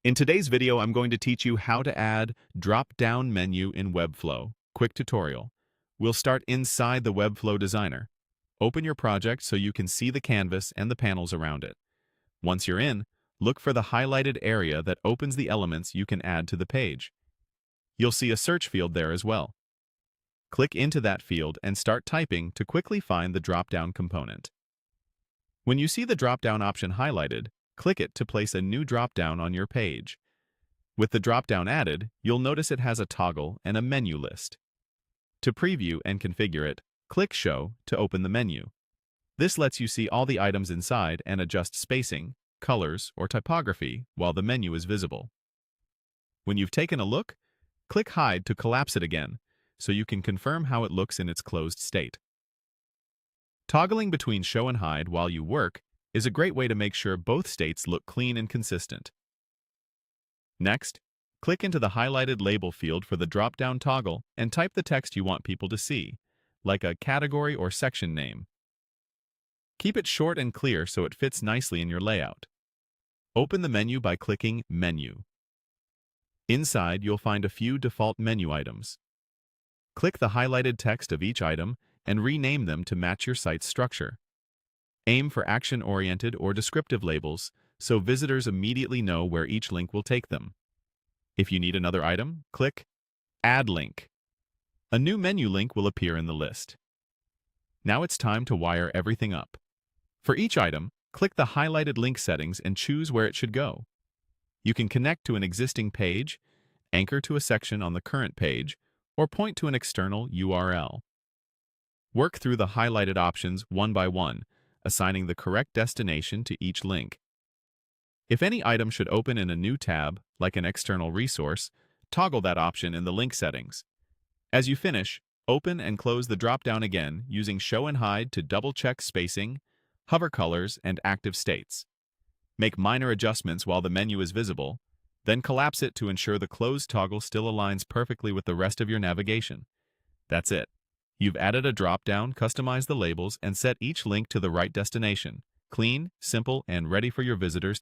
In today's video, I'm going to teach you how to add drop-down menu in Webflow. Quick tutorial. We'll start inside the Webflow designer. Open your project so you can see the canvas and the panels around it. Once you're in, look for the highlighted area that opens the elements you can add to the page. You'll see a search field there as well. Click into that field and start typing to quickly find the drop-down component. When you see the drop-down option highlighted, click it to place a new drop-down on your page. With the drop-down added, you'll notice it has a toggle and a menu list. To preview and configure it, click Show to open the menu. This lets you see all the items inside and adjust spacing, colors, or typography while the menu is visible. When you've taken a look, click Hide to collapse it again, so you can confirm how it looks in its closed state. Toggling between Show and Hide while you work is a great way to make sure both states look clean and consistent. Next, click into the highlighted label field for the drop-down toggle and type the text you want people to see, like a category or section name. Keep it short and clear so it fits nicely in your layout. Open the menu by clicking Menu. Inside, you'll find a few default menu items. Click the highlighted text of each item and rename them to match your site's structure. Aim for action-oriented or descriptive labels so visitors immediately know where each link will take them. If you need another item, click Add Link. A new menu link will appear in the list. Now it's time to wire everything up. For each item, click the highlighted link settings and choose where it should go. You can connect to an existing page, anchor to a section on the current page, or point to an external URL. Work through the highlighted options one by one, assigning the correct destination to each link. If any item should open in a new tab, like an external resource, toggle that option in the link settings. As you finish, open and close the drop-down again using Show and Hide to double-check spacing, hover colors, and active states. Make minor adjustments while the menu is visible, then collapse it to ensure the closed toggle still aligns perfectly with the rest of your navigation. That's it. You've added a drop-down, customized the labels, and set each link to the right destination. Clean, simple, and ready for your visitors.